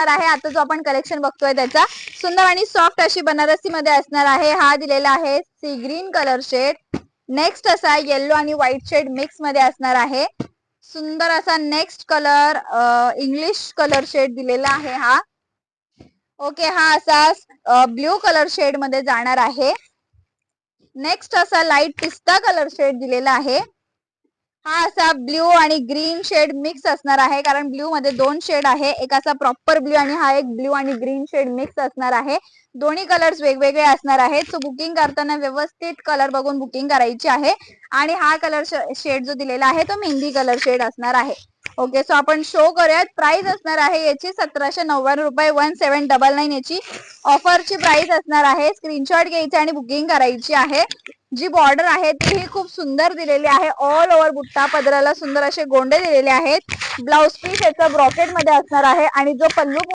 आहे आता जो आपण कलेक्शन बघतोय त्याचा सुंदर आणि सॉफ्ट अशी बनारसी मध्ये असणार आहे। हा दिलेला आहे sea green colour shade. Next असा येलो आणि व्हाईट शेड मिक्स मध्ये असणार आहे। सुंदर असा next colour English colour shade दिलेला आहे हा। ओके, हा असा ब्ल्यू कलर शेड मध्ये जाणार आहे। नेक्स्ट असा लाईट पिस्ता कलर शेड दिलेला आहे। हा असा ब्ल्यू आणि ग्रीन शेड मिक्स असणार आहे, कारण ब्ल्यू मध्ये दोन शेड आहे, एक असा प्रॉपर ब्ल्यू आणि हा एक ब्ल्यू आणि ग्रीन शेड मिक्स असणार आहे। दोन्ही कलर्स वेगवेगळे असणार आहेत। सो बुकिंग करताना व्यवस्थित कलर बघून बुकिंग करायची आहे। आणि हा कलर शेड जो दिलेला आहे तो मेहंदी कलर शेड असणार आहे। ओके, सो आपण शो करूयात। प्राइस असणार आहे याची 1799 रुपये, 1799 याची ऑफरची प्राइस असणार आहे। स्क्रीनशॉट घ्यायचा आणि बुकिंग करायची आहे। जी बॉर्डर आहे ती खूप सुंदर दिलेली आहे। ऑल ओव्हर बुट्टा पदराला सुंदर असे गोंडे दिलेले आहेत। ब्लाउज पीस याचा ब्रॉकेट मध्ये असणार आहे आणि जो पल्लू